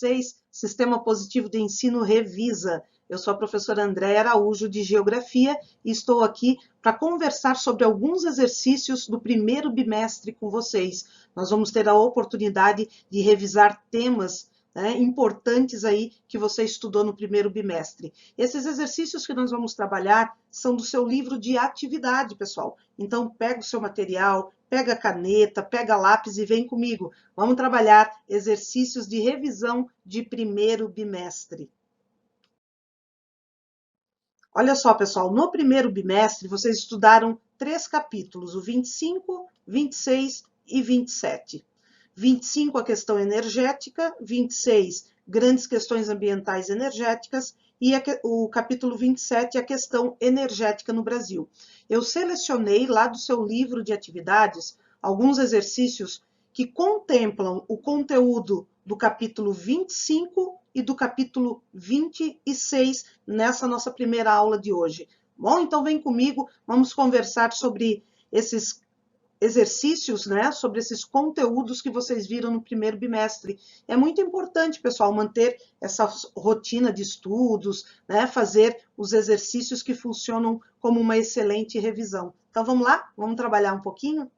vocês, Sistema Positivo de Ensino Revisa. Eu sou a professora Andréia Araújo, de Geografia, e estou aqui para conversar sobre alguns exercícios do primeiro bimestre com vocês. Nós vamos ter a oportunidade de revisar temas importantes aí que você estudou no primeiro bimestre. Esses exercícios que nós vamos trabalhar são do seu livro de atividade, pessoal. Então, pega o seu material, pega a caneta, pega lápis e vem comigo. Vamos trabalhar exercícios de revisão de primeiro bimestre. Olha só, pessoal, no primeiro bimestre vocês estudaram 3 capítulos, o 25, 26 e 27. 25, a questão energética, 26, grandes questões ambientais energéticas, e o capítulo 27, a questão energética no Brasil. Eu selecionei lá do seu livro de atividades alguns exercícios que contemplam o conteúdo do capítulo 25 e do capítulo 26 nessa nossa primeira aula de hoje. Bom, então vem comigo, vamos conversar sobre esses exercícios, sobre esses conteúdos que vocês viram no primeiro bimestre. É muito importante, pessoal, manter essa rotina de estudos, fazer os exercícios que funcionam como uma excelente revisão. Então, vamos lá? Vamos trabalhar um pouquinho?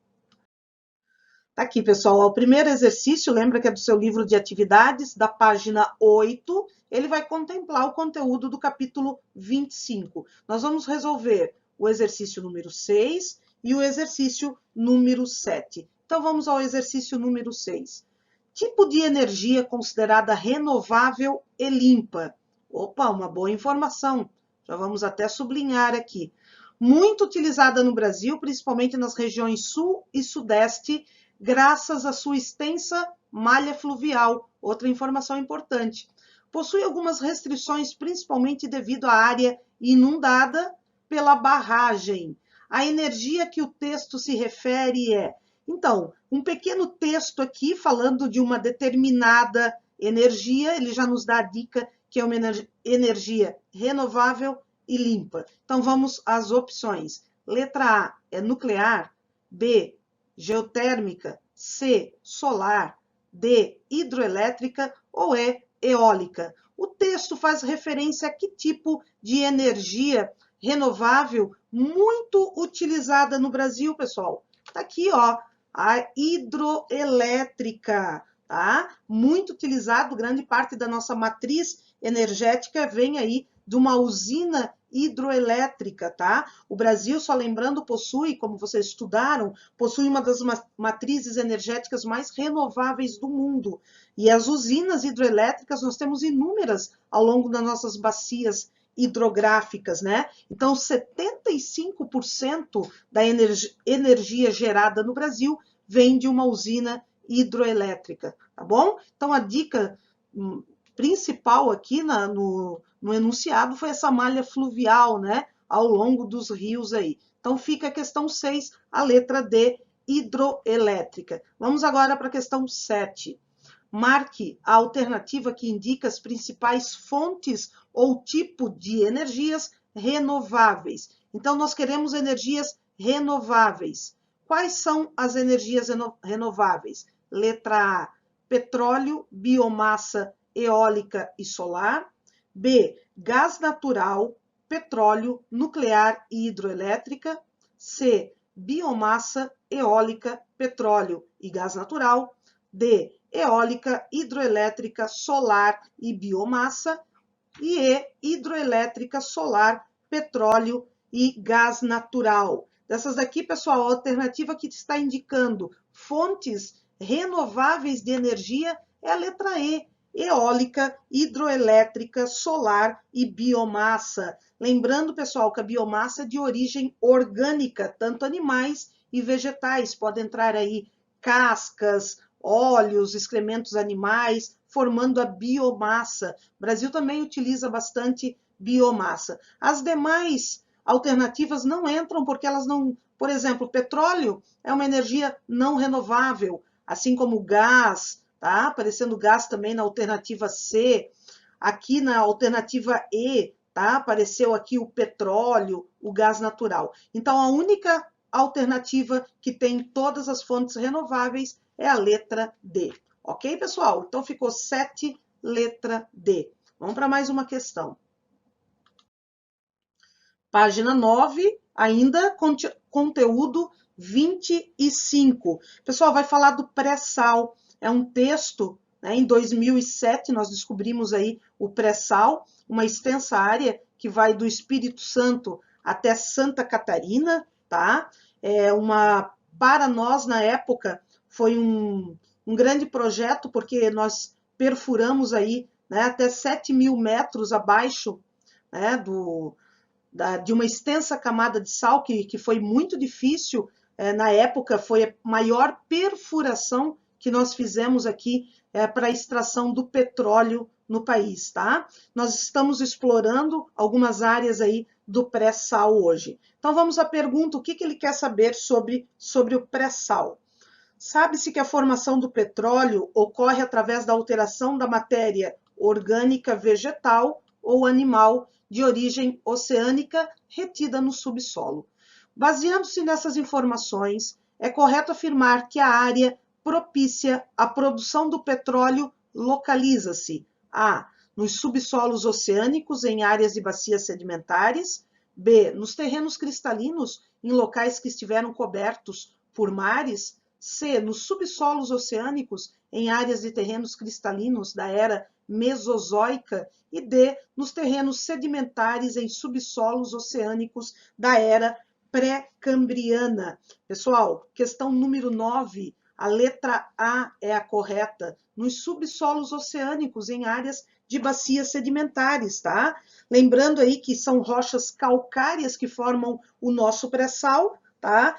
Tá aqui, pessoal, o primeiro exercício, lembra que é do seu livro de atividades, da página 8, ele vai contemplar o conteúdo do capítulo 25. Nós vamos resolver o exercício número 6 e o exercício número 7. Então, vamos ao exercício número 6. Tipo de energia considerada renovável e limpa? Opa, uma boa informação. Já vamos até sublinhar aqui. Muito utilizada no Brasil, principalmente nas regiões sul e sudeste, graças à sua extensa malha fluvial. Outra informação importante. Possui algumas restrições, principalmente devido à área inundada pela barragem. A energia que o texto se refere é... Então, um pequeno texto aqui falando de uma determinada energia, ele já nos dá a dica que é uma energia renovável e limpa. Então, vamos às opções. Letra A é nuclear, B, geotérmica, C, solar, D, hidroelétrica ou E, eólica. O texto faz referência a que tipo de energia renovável muito utilizada no Brasil, pessoal? Tá aqui, ó, a hidroelétrica, tá? Muito utilizado, grande parte da nossa matriz energética vem aí de uma usina hidroelétrica, tá? O Brasil, só lembrando, possui, como vocês estudaram, possui uma das matrizes energéticas mais renováveis do mundo. E as usinas hidroelétricas, nós temos inúmeras ao longo das nossas bacias hidrográficas, Então, 75% da energia gerada no Brasil vem de uma usina hidroelétrica, tá bom? Então, a dica principal aqui no enunciado foi essa malha fluvial, ao longo dos rios aí. Então, fica a questão 6, a letra D, hidroelétrica. Vamos agora para a questão 7. Marque a alternativa que indica as principais fontes ou tipo de energias renováveis. Então, nós queremos energias renováveis. Quais são as energias renováveis? Letra A, petróleo, biomassa, eólica e solar. B, gás natural, petróleo, nuclear e hidroelétrica. C, biomassa, eólica, petróleo e gás natural. D, eólica, hidroelétrica, solar e biomassa. E E, hidroelétrica, solar, petróleo e gás natural. Dessas daqui, pessoal, a alternativa que está indicando fontes renováveis de energia é a letra E, eólica, hidroelétrica, solar e biomassa. Lembrando, pessoal, que a biomassa é de origem orgânica, tanto animais e vegetais. Pode entrar aí cascas, óleos, excrementos animais, formando a biomassa. O Brasil também utiliza bastante biomassa. As demais alternativas não entram porque elas não... Por exemplo, petróleo é uma energia não renovável, assim como gás, tá? Aparecendo gás também na alternativa C. Aqui na alternativa E, tá? Apareceu aqui o petróleo, o gás natural. Então, a única alternativa que tem todas as fontes renováveis é a letra D. Ok, pessoal? Então, ficou 7 letra D. Vamos para mais uma questão. Página 9, ainda conteúdo 25. Pessoal, vai falar do pré-sal. É um texto, né, em 2007 nós descobrimos aí o pré-sal, uma extensa área que vai do Espírito Santo até Santa Catarina, tá? Para nós, na época, foi um grande projeto, porque nós perfuramos aí, né, até 7.000 metros abaixo, né, de uma extensa camada de sal, que foi muito difícil. Na época, foi a maior perfuração que nós fizemos aqui para a extração do petróleo no país, tá? Nós estamos explorando algumas áreas aí do pré-sal hoje. Então, vamos à pergunta, o que ele quer saber sobre o pré-sal? Sabe-se que a formação do petróleo ocorre através da alteração da matéria orgânica vegetal ou animal de origem oceânica retida no subsolo. Baseando-se nessas informações, é correto afirmar que a área propícia à produção do petróleo localiza-se: A. Nos subsolos oceânicos em áreas de bacias sedimentares, B. Nos terrenos cristalinos em locais que estiveram cobertos por mares, C. Nos subsolos oceânicos em áreas de terrenos cristalinos da era Mesozoica e D. Nos terrenos sedimentares em subsolos oceânicos da era pré-cambriana. Pessoal, questão número 9, a letra A é a correta. Nos subsolos oceânicos em áreas de bacias sedimentares, tá? Lembrando aí que são rochas calcárias que formam o nosso pré-sal, tá?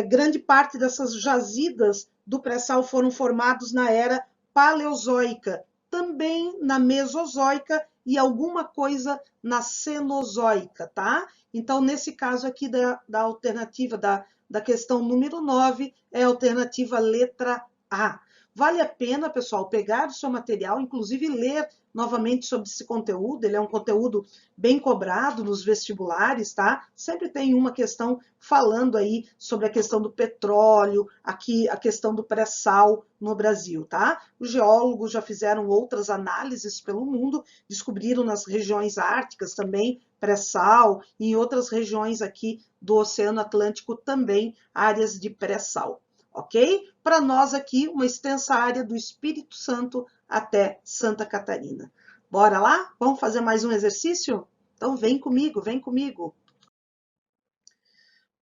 Grande parte dessas jazidas do pré-sal foram formados na era paleozoica, também na mesozoica e alguma coisa na cenozoica, tá? Então, nesse caso aqui da alternativa da questão número 9, é a alternativa letra A. Vale a pena, pessoal, pegar o seu material, inclusive ler novamente sobre esse conteúdo. Ele é um conteúdo bem cobrado nos vestibulares, tá? Sempre tem uma questão falando aí sobre a questão do petróleo, aqui a questão do pré-sal no Brasil, tá? Os geólogos já fizeram outras análises pelo mundo, descobriram nas regiões árticas também pré-sal, e em outras regiões aqui do Oceano Atlântico também áreas de pré-sal. Ok? Para nós aqui, uma extensa área do Espírito Santo até Santa Catarina. Bora lá? Vamos fazer mais um exercício? Então, vem comigo, vem comigo.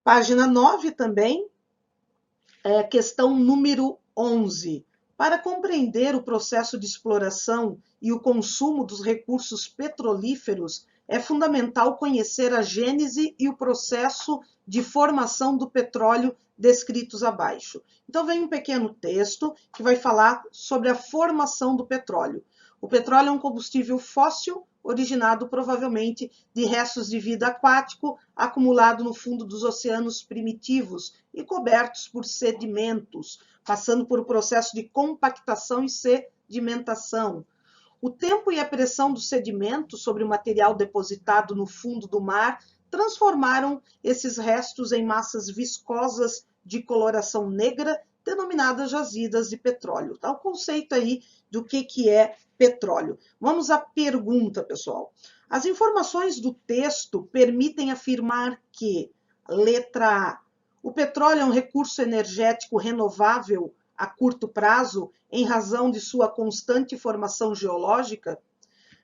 Página 9 também, questão número 11. Para compreender o processo de exploração e o consumo dos recursos petrolíferos, é fundamental conhecer a gênese e o processo de formação do petróleo descritos abaixo. Então, vem um pequeno texto que vai falar sobre a formação do petróleo. O petróleo é um combustível fóssil originado provavelmente de restos de vida aquático acumulado no fundo dos oceanos primitivos e cobertos por sedimentos, passando por um processo de compactação e sedimentação. O tempo e a pressão do sedimento sobre o material depositado no fundo do mar transformaram esses restos em massas viscosas de coloração negra, denominadas jazidas de petróleo. Tá? O conceito aí do que é petróleo. Vamos à pergunta, pessoal. As informações do texto permitem afirmar que, letra A, o petróleo é um recurso energético renovável a curto prazo, em razão de sua constante formação geológica?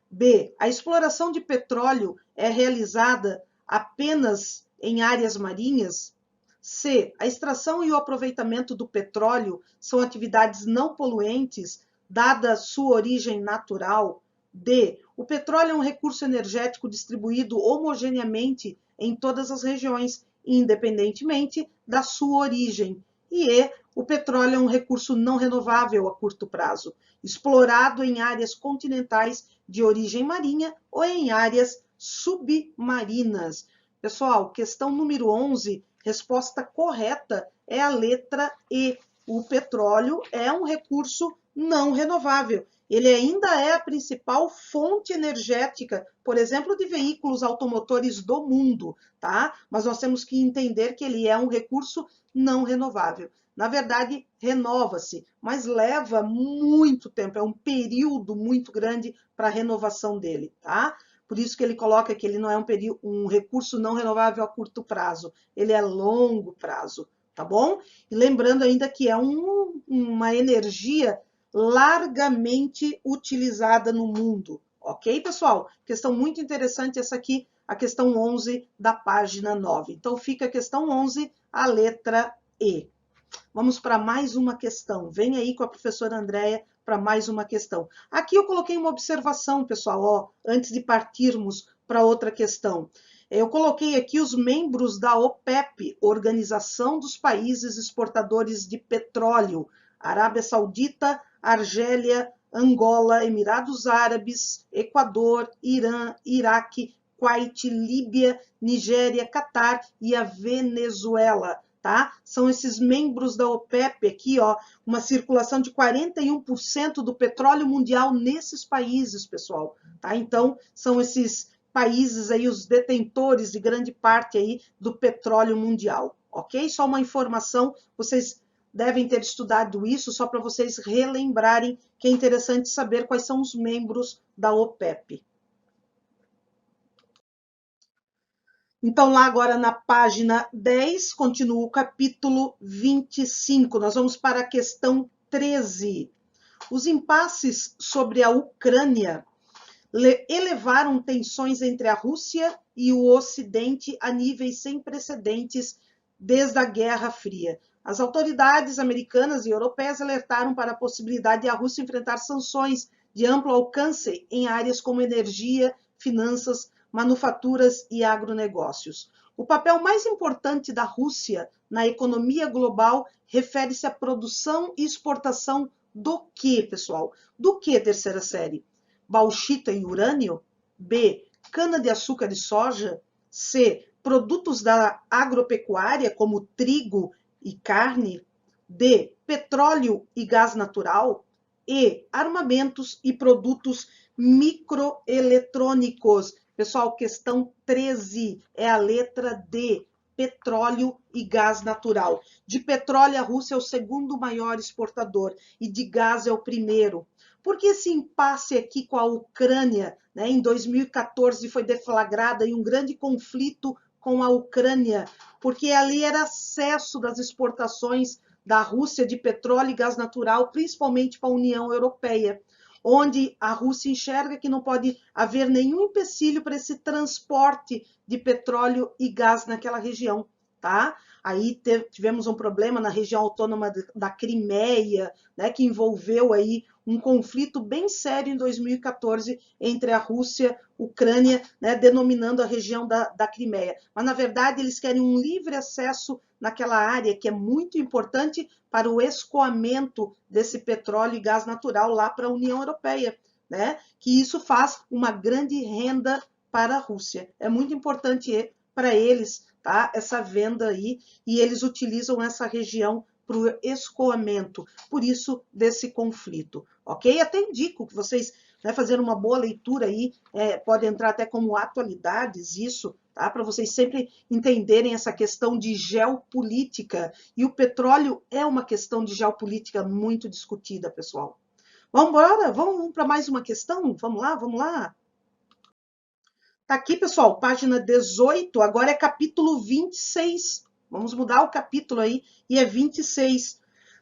B. A exploração de petróleo é realizada apenas em áreas marinhas? C. A extração e o aproveitamento do petróleo são atividades não poluentes, dada sua origem natural? D. O petróleo é um recurso energético distribuído homogeneamente em todas as regiões, independentemente da sua origem. E E. O petróleo é um recurso não renovável a curto prazo, explorado em áreas continentais de origem marinha ou em áreas submarinas. Pessoal, questão número 11, resposta correta é a letra E. O petróleo é um recurso não renovável ele ainda é a principal fonte energética, por exemplo, de veículos automotores do mundo, tá? Mas nós temos que entender que ele é um recurso não renovável. Na verdade, renova-se, mas leva muito tempo, é um período muito grande para a renovação dele, tá? Por isso que ele coloca que ele não é um recurso não renovável a curto prazo, ele é longo prazo, tá bom? E lembrando ainda que é uma energia largamente utilizada no mundo, ok, pessoal? Questão muito interessante essa aqui, a questão 11 da página 9. Então, fica a questão 11, a letra E. Vamos para mais uma questão. Vem aí com a professora Andréia para mais uma questão. Aqui eu coloquei uma observação, pessoal, ó, antes de partirmos para outra questão. Eu coloquei aqui os membros da OPEP, Organização dos Países Exportadores de Petróleo, Arábia Saudita, Argélia, Angola, Emirados Árabes, Equador, Irã, Iraque, Kuwait, Líbia, Nigéria, Catar e a Venezuela. Tá? São esses membros da OPEP aqui, ó, uma circulação de 41% do petróleo mundial nesses países, pessoal, tá? Então, são esses países aí os detentores de grande parte aí do petróleo mundial, ok? Só uma informação, vocês devem ter estudado isso, só para vocês relembrarem que é interessante saber quais são os membros da OPEP. Então, lá agora na página 10, continua o capítulo 25. Nós vamos para a questão 13. Os impasses sobre a Ucrânia elevaram tensões entre a Rússia e o Ocidente a níveis sem precedentes desde a Guerra Fria. As autoridades americanas e europeias alertaram para a possibilidade de a Rússia enfrentar sanções de amplo alcance em áreas como energia, finanças, manufaturas e agronegócios. O papel mais importante da Rússia na economia global refere-se à produção e exportação do que, pessoal? Do que, terceira série? Bauxita e urânio? B, cana-de-açúcar e soja? C, produtos da agropecuária, como trigo e carne? D, petróleo e gás natural? E, armamentos e produtos microeletrônicos. Pessoal, questão 13 é a letra D, petróleo e gás natural. De petróleo, a Rússia é o segundo maior exportador e de gás é o primeiro. Por que esse impasse aqui com a Ucrânia, né? Em 2014 foi deflagrada um grande conflito com a Ucrânia, porque ali era acesso das exportações da Rússia de petróleo e gás natural, principalmente para a União Europeia, onde a Rússia enxerga que não pode haver nenhum empecilho para esse transporte de petróleo e gás naquela região, tá? Aí tivemos um problema na região autônoma da Crimeia, né, que envolveu aí um conflito bem sério em 2014 entre a Rússia e a Ucrânia, né, denominando a região da Crimeia. Mas, na verdade, eles querem um livre acesso naquela área que é muito importante para o escoamento desse petróleo e gás natural lá para a União Europeia, né? Que isso faz uma grande renda para a Rússia. É muito importante para eles, tá? Essa venda aí, e eles utilizam essa região para o escoamento, por isso desse conflito, ok? Até indico que vocês, né, fazendo uma boa leitura aí, pode entrar até como atualidades isso, tá? Para vocês sempre entenderem essa questão de geopolítica, e o petróleo é uma questão de geopolítica muito discutida, pessoal. Vamos embora? Vamos para mais uma questão? Vamos lá, vamos lá. Tá aqui, pessoal, página 18, agora é capítulo 26. Vamos mudar o capítulo aí, e é 26.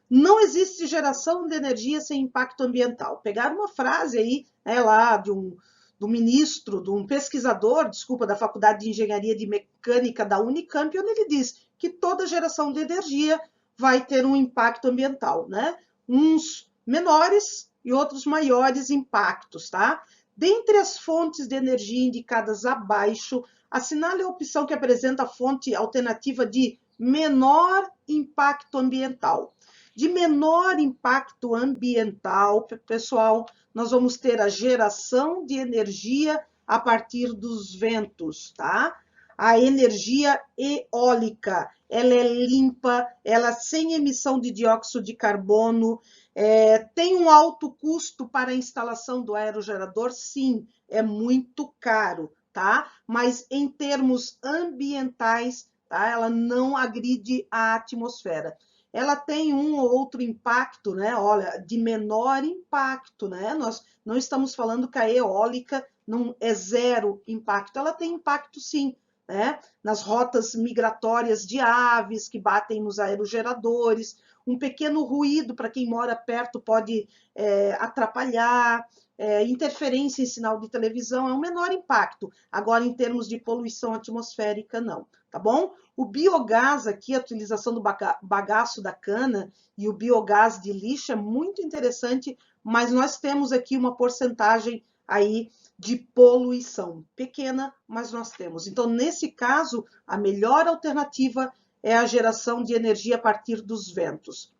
Não existe geração de energia sem impacto ambiental. Pegaram uma frase aí, lá do ministro, de um pesquisador, desculpa, da Faculdade de Engenharia de Mecânica da Unicamp, onde ele diz que toda geração de energia vai ter um impacto ambiental, né? Uns menores e outros maiores impactos, tá? Dentre as fontes de energia indicadas abaixo, assinale a opção que apresenta a fonte alternativa de menor impacto ambiental. De menor impacto ambiental, pessoal, nós vamos ter a geração de energia a partir dos ventos, tá? A energia eólica, ela é limpa, ela sem emissão de dióxido de carbono, Tem um alto custo para a instalação do aerogerador? Sim, é muito caro, tá? Mas em termos ambientais, tá? Ela não agride a atmosfera. Ela tem um ou outro impacto, né? Olha, de menor impacto, né? Nós não estamos falando que a eólica não é zero impacto, ela tem impacto sim, né? Nas rotas migratórias de aves que batem nos aerogeradores, um pequeno ruído para quem mora perto pode atrapalhar, interferência em sinal de televisão é um menor impacto. Agora, em termos de poluição atmosférica, não, tá bom? O biogás aqui, a utilização do bagaço da cana e o biogás de lixo é muito interessante, mas nós temos aqui uma porcentagem aí de poluição pequena, mas nós temos. Então, nesse caso, a melhor alternativa é a geração de energia a partir dos ventos.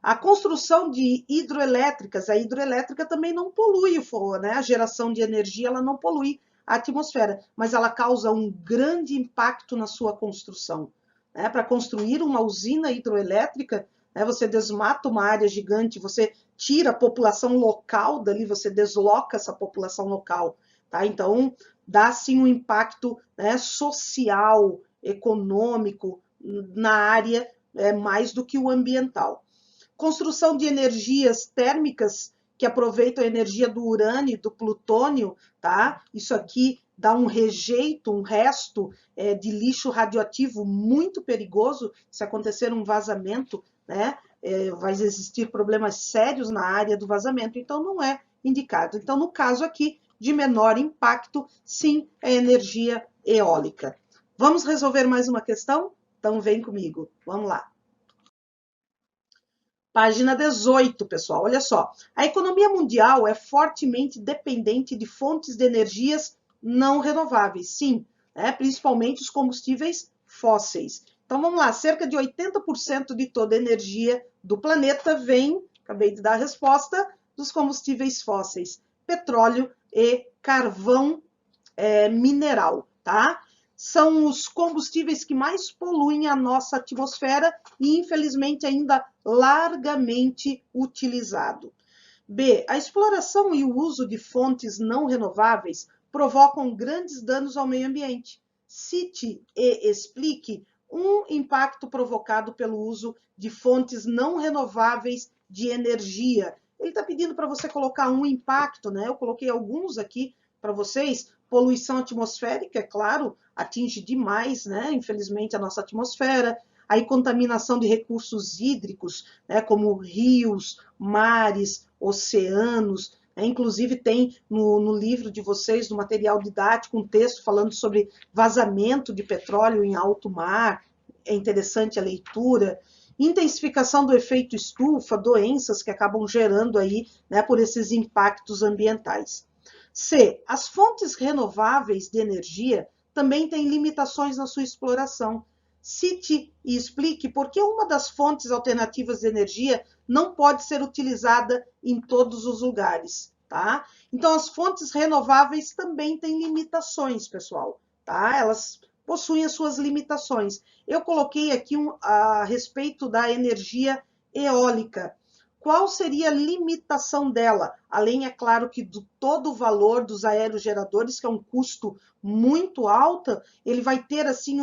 A construção de hidroelétricas, a hidroelétrica também não polui, né? A geração de energia ela não polui a atmosfera, mas ela causa um grande impacto na sua construção. Né? Para construir uma usina hidroelétrica, né, você desmata uma área gigante, você tira a população local dali, você desloca essa população local. Tá? Então, dá sim um impacto, né, social, econômico na área, mais do que o ambiental. Construção de energias térmicas que aproveitam a energia do urânio e do plutônio, tá? Isso aqui dá um rejeito, um resto de lixo radioativo muito perigoso. Se acontecer um vazamento, né, vai existir problemas sérios na área do vazamento, então não é indicado. Então, no caso aqui, de menor impacto, sim, é energia eólica. Vamos resolver mais uma questão? Então, vem comigo, vamos lá. Página 18, pessoal, olha só. A economia mundial é fortemente dependente de fontes de energias não renováveis, sim, né? Principalmente os combustíveis fósseis. Então, vamos lá, cerca de 80% de toda a energia do planeta vem, acabei de dar a resposta, dos combustíveis fósseis, petróleo e carvão mineral, tá? São os combustíveis que mais poluem a nossa atmosfera e, infelizmente, ainda largamente utilizado. B. A exploração e o uso de fontes não renováveis provocam grandes danos ao meio ambiente. Cite e explique um impacto provocado pelo uso de fontes não renováveis de energia. Ele está pedindo para você colocar um impacto, né? Eu coloquei alguns aqui para vocês. Poluição atmosférica, é claro, atinge demais, né? Infelizmente, a nossa atmosfera. Aí, contaminação de recursos hídricos, né? Como rios, mares, oceanos. Inclusive, tem no livro de vocês, no material didático, um texto falando sobre vazamento de petróleo em alto mar. É interessante a leitura. Intensificação do efeito estufa, doenças que acabam gerando aí, né, por esses impactos ambientais. C. As fontes renováveis de energia também têm limitações na sua exploração. Cite e explique por que uma das fontes alternativas de energia não pode ser utilizada em todos os lugares, tá? Então, as fontes renováveis também têm limitações, pessoal, tá? Elas possuem as suas limitações. Eu coloquei aqui a respeito da energia eólica. Qual seria a limitação dela? Além, é claro, que do todo o valor dos aerogeradores, que é um custo muito alto, ele vai ter assim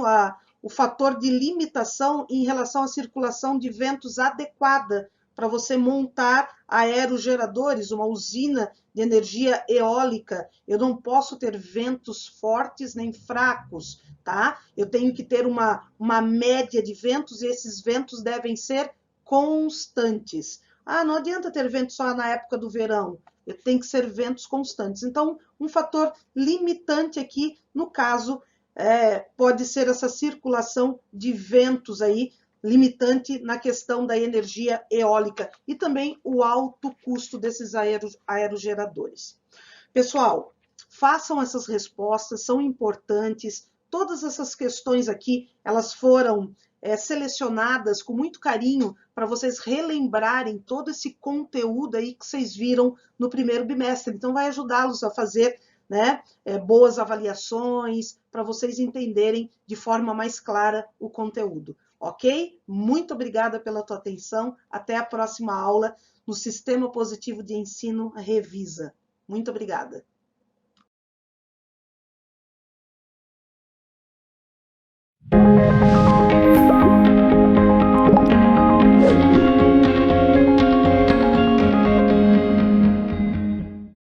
o fator de limitação em relação à circulação de ventos adequada para você montar aerogeradores, uma usina de energia eólica. Eu não posso ter ventos fortes nem fracos, tá? Eu tenho que ter uma média de ventos e esses ventos devem ser constantes. Ah, não adianta ter vento só na época do verão, tem que ser ventos constantes. Então, um fator limitante aqui, no caso, pode ser essa circulação de ventos aí, limitante na questão da energia eólica e também o alto custo desses aerogeradores. Pessoal, façam essas respostas, são importantes. Todas essas questões aqui, elas foram selecionadas com muito carinho para vocês relembrarem todo esse conteúdo aí que vocês viram no primeiro bimestre. Então, vai ajudá-los a fazer né? Boas avaliações, para vocês entenderem de forma mais clara o conteúdo. Ok? Muito obrigada pela tua atenção. Até a próxima aula no Sistema Positivo de Ensino Revisa. Muito obrigada.